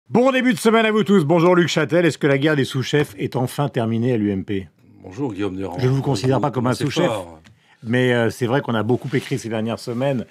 Bon début de semaine à vous tous. Bonjour Luc Châtel. Est-ce que la guerre des sous-chefs est enfin terminée à l'UMP? Bonjour Guillaume Durand. Je ne vous considère pas comme un sous-chef, fort. mais c'est vrai qu'on a beaucoup écrit ces dernières semaines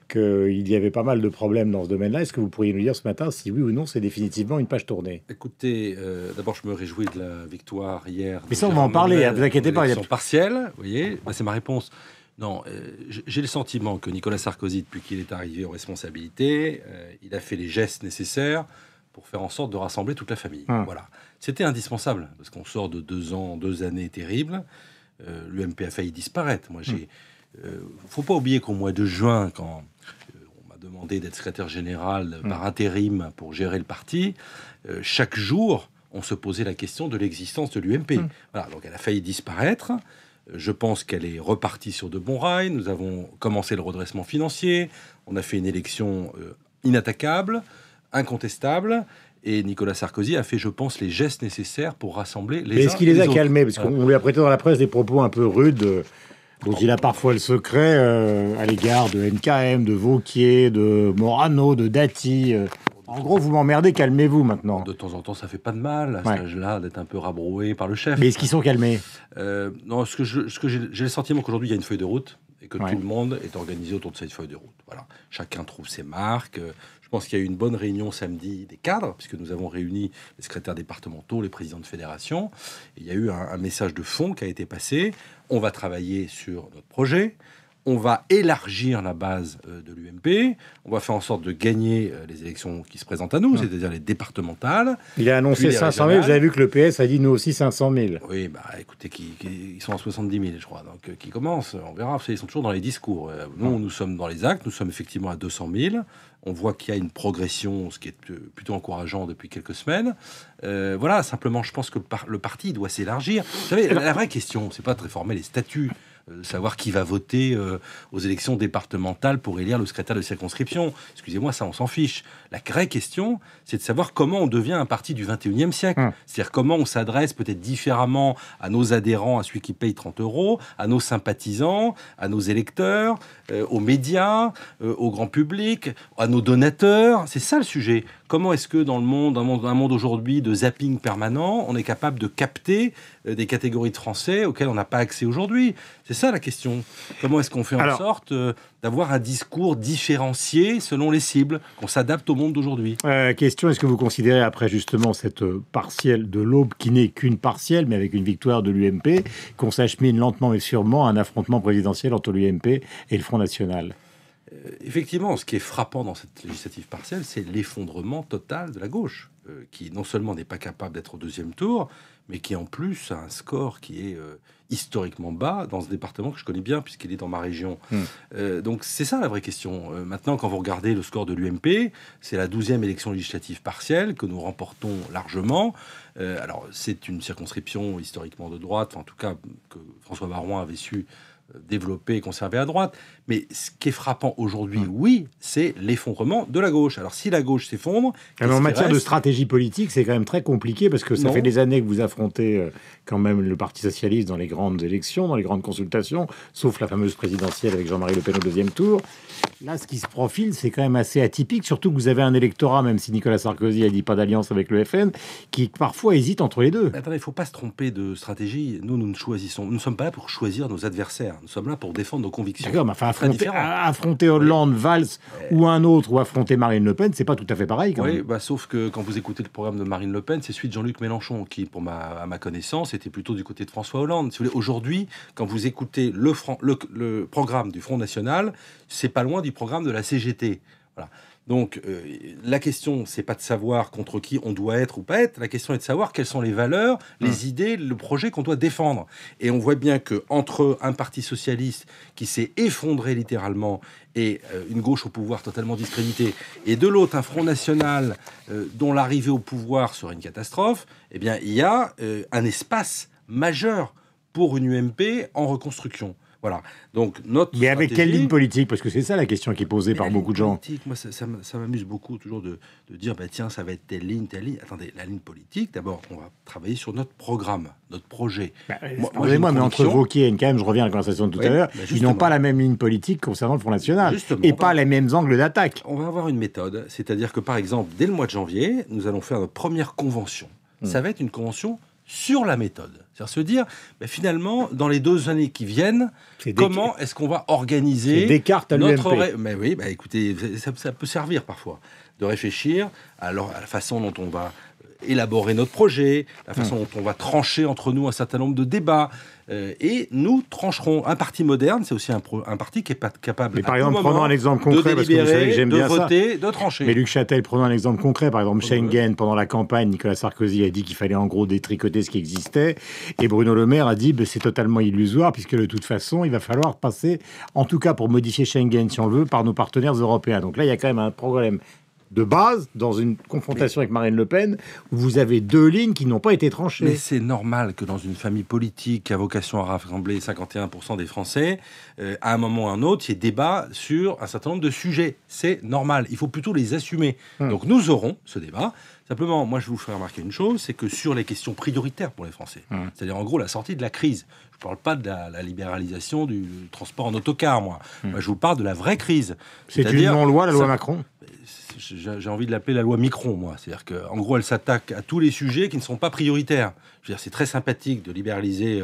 qu'il y avait pas mal de problèmes dans ce domaine-là. Est-ce que vous pourriez nous dire ce matin si oui ou non c'est définitivement une page tournée? Écoutez, d'abord je me réjouis de la victoire hier. Mais ça on va en parler, vous inquiétez pas. Élection partielle, vous voyez, c'est ma réponse. Non, j'ai le sentiment que Nicolas Sarkozy, depuis qu'il est arrivé aux responsabilités, il a fait les gestes nécessaires pour faire en sorte de rassembler toute la famille. Voilà. C'était indispensable, parce qu'on sort de 2 années terribles. L'UMP a failli disparaître. Moi, faut pas oublier qu'au mois de juin, quand on m'a demandé d'être secrétaire général par intérim pour gérer le parti, chaque jour, on se posait la question de l'existence de l'UMP. Voilà, donc elle a failli disparaître. Je pense qu'elle est repartie sur de bons rails. Nous avons commencé le redressement financier. On a fait une élection inattaquable, incontestable. Et Nicolas Sarkozy a fait, je pense, les gestes nécessaires pour rassembler les uns. Mais est-ce qu'il les a autres. calmés? Parce qu'on lui a prêté dans la presse des propos un peu rudes, dont il a parfois le secret à l'égard de NKM, de Vauquier, de Morano, de Dati. En gros, vous m'emmerdez, calmez-vous maintenant. De temps en temps, ça fait pas de mal, à cet âge-là, d'être un peu rabroué par le chef. Mais est-ce qu'ils sont calmés? Non, ce que j'ai le sentiment qu'aujourd'hui, il y a une feuille de route et que tout le monde est organisé autour de cette feuille de route. Voilà. Chacun trouve ses marques. Je pense qu'il y a eu une bonne réunion samedi des cadres, puisque nous avons réuni les secrétaires départementaux, les présidents de fédération. Et il y a eu un message de fond qui a été passé. On va travailler sur notre projet. On va élargir la base de l'UMP. On va faire en sorte de gagner les élections qui se présentent à nous, c'est-à-dire les départementales. Il a annoncé 500 000. Vous avez vu que le PS a dit nous aussi 500 000. Oui, bah écoutez, ils sont à 70 000, je crois. Donc, qui commencent, on verra. Ils sont toujours dans les discours. Nous sommes dans les actes. Nous sommes effectivement à 200 000. On voit qu'il y a une progression, ce qui est plutôt encourageant depuis quelques semaines. Voilà, simplement, je pense que le parti doit s'élargir. Vous savez, la vraie question, c'est pas de réformer les statuts, savoir qui va voter aux élections départementales pour élire le secrétaire de circonscription. Excusez-moi, ça, on s'en fiche. La vraie question, c'est de savoir comment on devient un parti du 21e siècle. C'est-à-dire comment on s'adresse peut-être différemment à nos adhérents, à celui qui paye 30 €, à nos sympathisants, à nos électeurs, aux médias, au grand public, à nos donateurs. C'est ça le sujet. Comment est-ce que dans le monde, un monde aujourd'hui de zapping permanent, on est capable de capter des catégories de Français auxquelles on n'a pas accès aujourd'hui? C'est ça la question. Comment est-ce qu'on fait en sorte d'avoir un discours différencié selon les cibles, qu'on s'adapte au monde d'aujourd'hui? Question, est-ce que vous considérez, après justement cette partielle de l'Aube, qui n'est qu'une partielle, mais avec une victoire de l'UMP, qu'on s'achemine lentement mais sûrement à un affrontement présidentiel entre l'UMP et le Front National? Effectivement, ce qui est frappant dans cette législative partielle, c'est l'effondrement total de la gauche, qui non seulement n'est pas capable d'être au deuxième tour, mais qui en plus a un score qui est historiquement bas dans ce département que je connais bien, puisqu'il est dans ma région. Donc c'est ça la vraie question. Maintenant, quand vous regardez le score de l'UMP, c'est la 12e élection législative partielle que nous remportons largement. Alors c'est une circonscription historiquement de droite, en tout cas que François Baroin avait su développé et conservé à droite. Mais ce qui est frappant aujourd'hui, oui, c'est l'effondrement de la gauche. Alors si la gauche s'effondre... En matière de stratégie politique, c'est quand même très compliqué, parce que ça fait des années que vous affrontez quand même le Parti socialiste dans les grandes élections, dans les grandes consultations, sauf la fameuse présidentielle avec Jean-Marie Le Pen au deuxième tour. Là, ce qui se profile, c'est quand même assez atypique, surtout que vous avez un électorat, même si Nicolas Sarkozy a dit pas d'alliance avec le FN, qui parfois hésite entre les deux. Attendez, il ne faut pas se tromper de stratégie. Nous ne sommes pas là pour choisir nos adversaires. Nous sommes là pour défendre nos convictions. D'accord, mais enfin, affronter Hollande, Valls ou un autre, ou affronter Marine Le Pen, c'est pas tout à fait pareil quand même. Sauf que quand vous écoutez le programme de Marine Le Pen, c'est celui de Jean-Luc Mélenchon, qui, à ma connaissance, était plutôt du côté de François Hollande. Si vous voulez, aujourd'hui, quand vous écoutez le programme du Front National, c'est pas loin du programme de la CGT. Voilà. Donc, la question, c'est pas de savoir contre qui on doit être ou pas être. La question est de savoir quelles sont les valeurs, les idées, le projet qu'on doit défendre. Et on voit bien que entre un parti socialiste qui s'est effondré littéralement et une gauche au pouvoir totalement discréditée, et de l'autre un Front National dont l'arrivée au pouvoir serait une catastrophe, eh bien, il y a un espace majeur pour une UMP en reconstruction. Voilà. Donc, notre Mais avec stratégie, quelle ligne politique? Parce que c'est ça la question qui est posée par beaucoup de gens. moi, ça m'amuse beaucoup toujours de dire, bah, tiens, ça va être telle ligne, telle ligne. Attendez, la ligne politique, d'abord, on va travailler sur notre programme, notre projet. Excusez-moi, mais entre Wauquiez et NKM, je reviens à la conversation de tout à l'heure, ils n'ont pas la même ligne politique concernant le Front National. Et pas les mêmes angles d'attaque. On va avoir une méthode. C'est-à-dire que, par exemple, dès le mois de janvier, nous allons faire notre première convention. Ça va être une convention sur la méthode. C'est-à-dire se dire, bah, finalement, dans les 2 années qui viennent, comment est-ce qu'on va organiser Descartes à l'UMP. Mais oui, bah, écoutez, ça peut servir parfois de réfléchir à la façon dont on va élaborer notre projet, la façon dont on va trancher entre nous un certain nombre de débats. Et nous trancherons. Un parti moderne, c'est aussi un parti qui est pas capable. Mais par exemple, prenons un exemple concret, parce que vous savez que j'aime bien voter, de trancher. Mais Luc Châtel, prenons un exemple concret. Par exemple, Schengen, pendant la campagne, Nicolas Sarkozy a dit qu'il fallait en gros détricoter ce qui existait. Et Bruno Le Maire a dit c'est totalement illusoire, puisque de toute façon, il va falloir passer, en tout cas pour modifier Schengen, si on veut, par nos partenaires européens. Donc là, il y a quand même un problème de base, dans une confrontation avec Marine Le Pen, où vous avez 2 lignes qui n'ont pas été tranchées. Mais c'est normal que dans une famille politique qui a vocation à rassembler 51% des Français, à un moment ou à un autre, il y ait débat sur un certain nombre de sujets. C'est normal. Il faut plutôt les assumer. Donc nous aurons ce débat. Simplement, moi, je vous ferai remarquer une chose, c'est que sur les questions prioritaires pour les Français, c'est-à-dire en gros la sortie de la crise, je ne parle pas de la libéralisation du transport en autocar, moi. Moi, je vous parle de la vraie crise. C'est une non-loi, la loi Macron. J'ai envie de l'appeler la loi Micron, moi. C'est-à-dire qu'en gros, elle s'attaque à tous les sujets qui ne sont pas prioritaires. Je veux dire, c'est très sympathique de libéraliser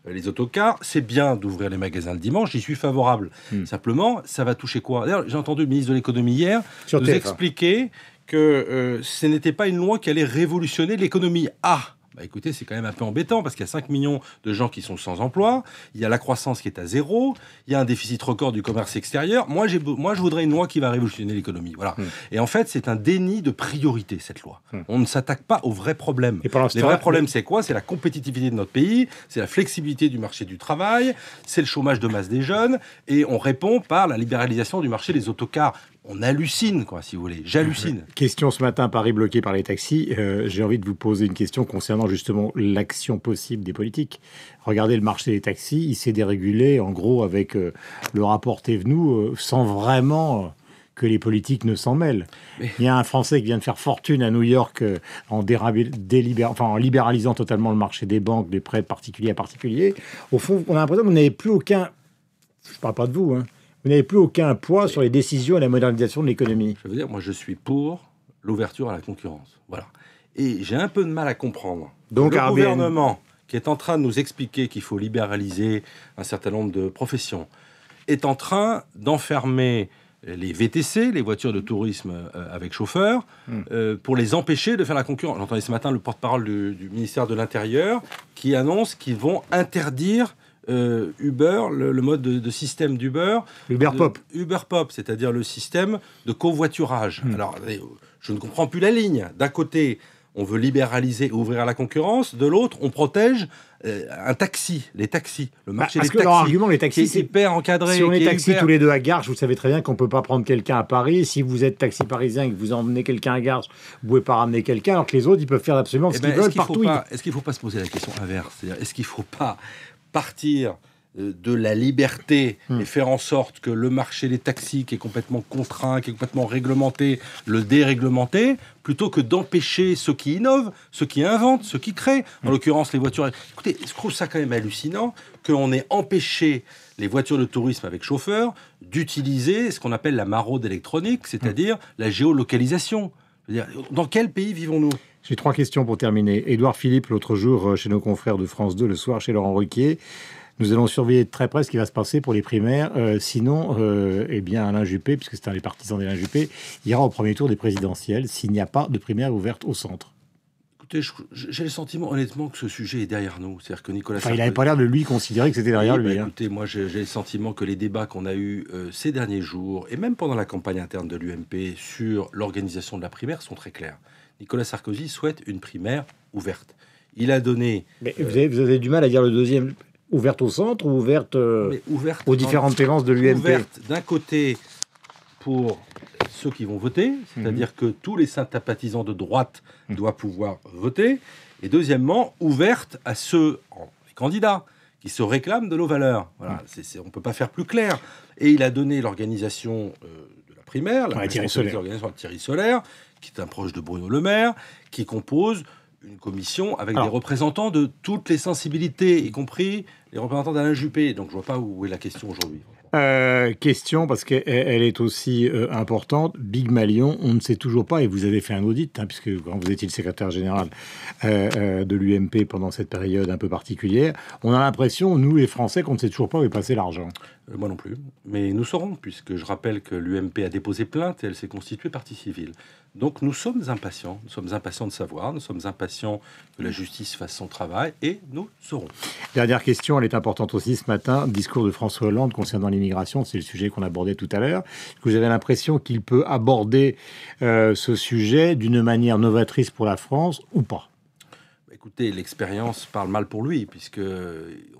les autocars. C'est bien d'ouvrir les magasins le dimanche. J'y suis favorable. Simplement, ça va toucher quoi? D'ailleurs, j'ai entendu le ministre de l'économie hier nous expliquer que ce n'était pas une loi qui allait révolutionner l'économie. Bah écoutez, c'est quand même un peu embêtant parce qu'il y a 5 millions de gens qui sont sans emploi, il y a la croissance qui est à 0, il y a un déficit record du commerce extérieur. Moi, je voudrais une loi qui va révolutionner l'économie. Voilà. Et en fait, c'est un déni de priorité, cette loi. On ne s'attaque pas aux vrais problèmes. Les vrais problèmes, c'est quoi? C'est la compétitivité de notre pays, c'est la flexibilité du marché du travail, c'est le chômage de masse des jeunes, et on répond par la libéralisation du marché des autocars. On hallucine, quoi, si vous voulez. J'hallucine. Question ce matin, Paris bloqué par les taxis. J'ai envie de vous poser une question concernant justement l'action possible des politiques. Regardez le marché des taxis, il s'est dérégulé, en gros, avec le rapport Thévenoud, sans vraiment que les politiques ne s'en mêlent. Il y a un Français qui vient de faire fortune à New York en libéralisant totalement le marché des banques, des prêts de particulier à particulier. Au fond, on a l'impression que vous n'avez plus aucun... Je ne parle pas de vous, hein. Vous n'avez plus aucun poids sur les décisions et la modernisation de l'économie. Je veux dire, moi, je suis pour l'ouverture à la concurrence. Voilà. Et j'ai un peu de mal à comprendre. Donc, le gouvernement, qui est en train de nous expliquer qu'il faut libéraliser un certain nombre de professions, est en train d'enfermer les VTC, les voitures de tourisme avec chauffeur, pour les empêcher de faire la concurrence. J'entendais ce matin le porte-parole du ministère de l'Intérieur qui annonce qu'ils vont interdire Uber, le mode de système d'Uber. Uber Pop, c'est-à-dire le système de covoiturage. Alors, je ne comprends plus la ligne. D'un côté, on veut libéraliser et ouvrir à la concurrence. De l'autre, on protège les taxis, le marché des taxis. Leur argument, les taxis, c'est hyper encadré. Si on est taxi tous les deux à Garches, vous savez très bien qu'on ne peut pas prendre quelqu'un à Paris. Si vous êtes taxi parisien et que vous emmenez quelqu'un à Garches, vous ne pouvez pas ramener quelqu'un, alors que les autres, ils peuvent faire absolument ce qu'ils veulent partout. Est-ce qu'il ne faut pas se poser la question inverse? C'est-à-dire, est-ce qu'il ne faut pas partir de la liberté et faire en sorte que le marché des taxis, qui est complètement contraint, qui est complètement réglementé, le déréglementer, plutôt que d'empêcher ceux qui innovent, ceux qui inventent, ceux qui créent, en l'occurrence les voitures. Écoutez, je trouve ça quand même hallucinant qu'on ait empêché les voitures de tourisme avec chauffeur d'utiliser ce qu'on appelle la maraude électronique, c'est-à-dire la géolocalisation. Je veux dire, dans quel pays vivons-nous ? J'ai 3 questions pour terminer. Édouard Philippe, l'autre jour, chez nos confrères de France 2, le soir, chez Laurent Ruquier. Nous allons surveiller de très près ce qui va se passer pour les primaires. Sinon, eh bien, Alain Juppé, puisque c'est un des partisans d'Alain Juppé, ira au premier tour des présidentielles s'il n'y a pas de primaire ouverte au centre. Écoutez, j'ai le sentiment, honnêtement, que ce sujet est derrière nous. C'est-à-dire que Nicolas Sarkozy... il n'avait pas l'air de lui considérer que c'était derrière lui. Écoutez, moi, j'ai le sentiment que les débats qu'on a eus ces derniers jours, et même pendant la campagne interne de l'UMP, sur l'organisation de la primaire, sont très clairs. Nicolas Sarkozy souhaite une primaire ouverte. Il a donné... Mais vous avez du mal à dire le deuxième... Ouverte au centre ou ouverte aux différentes tendances de l'UMP? Ouverte d'un côté pour ceux qui vont voter, c'est-à-dire que tous les sympathisants de droite doivent pouvoir voter, et deuxièmement, ouverte à ceux, les candidats, qui se réclament de nos valeurs. Voilà, on ne peut pas faire plus clair. Et il a donné l'organisation de la primaire, l'organisation de Thierry Solère, qui est un proche de Bruno Le Maire, qui compose une commission avec des représentants de toutes les sensibilités, y compris les représentants d'Alain Juppé. Donc je ne vois pas où est la question aujourd'hui. Question, parce qu'elle est aussi importante. Big Malion, on ne sait toujours pas, et vous avez fait un audit, puisque quand vous étiez le secrétaire général de l'UMP pendant cette période un peu particulière, on a l'impression, nous les Français, qu'on ne sait toujours pas où est passé l'argent. Moi non plus. Mais nous saurons, puisque je rappelle que l'UMP a déposé plainte et elle s'est constituée partie civile. Donc nous sommes impatients. Nous sommes impatients de savoir. Nous sommes impatients que la justice fasse son travail et nous saurons. Dernière question, elle est importante aussi ce matin. Discours de François Hollande concernant l'immigration. C'est le sujet qu'on abordait tout à l'heure. Vous avez l'impression qu'il peut aborder ce sujet d'une manière novatrice pour la France ou pas? Écoutez, l'expérience parle mal pour lui, puisque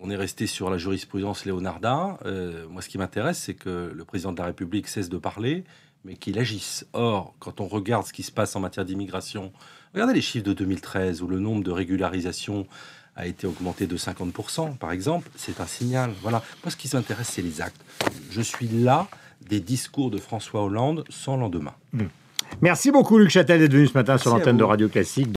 on est resté sur la jurisprudence Leonarda. Moi, ce qui m'intéresse, c'est que le président de la République cesse de parler, mais qu'il agisse. Or, quand on regarde ce qui se passe en matière d'immigration, regardez les chiffres de 2013, où le nombre de régularisations a été augmenté de 50%, par exemple, c'est un signal. Voilà. Moi, ce qui m'intéresse, c'est les actes. Je suis là des discours de François Hollande sans lendemain. Merci beaucoup, Luc Châtel, d'être venu ce matin sur l'antenne de Radio Classique.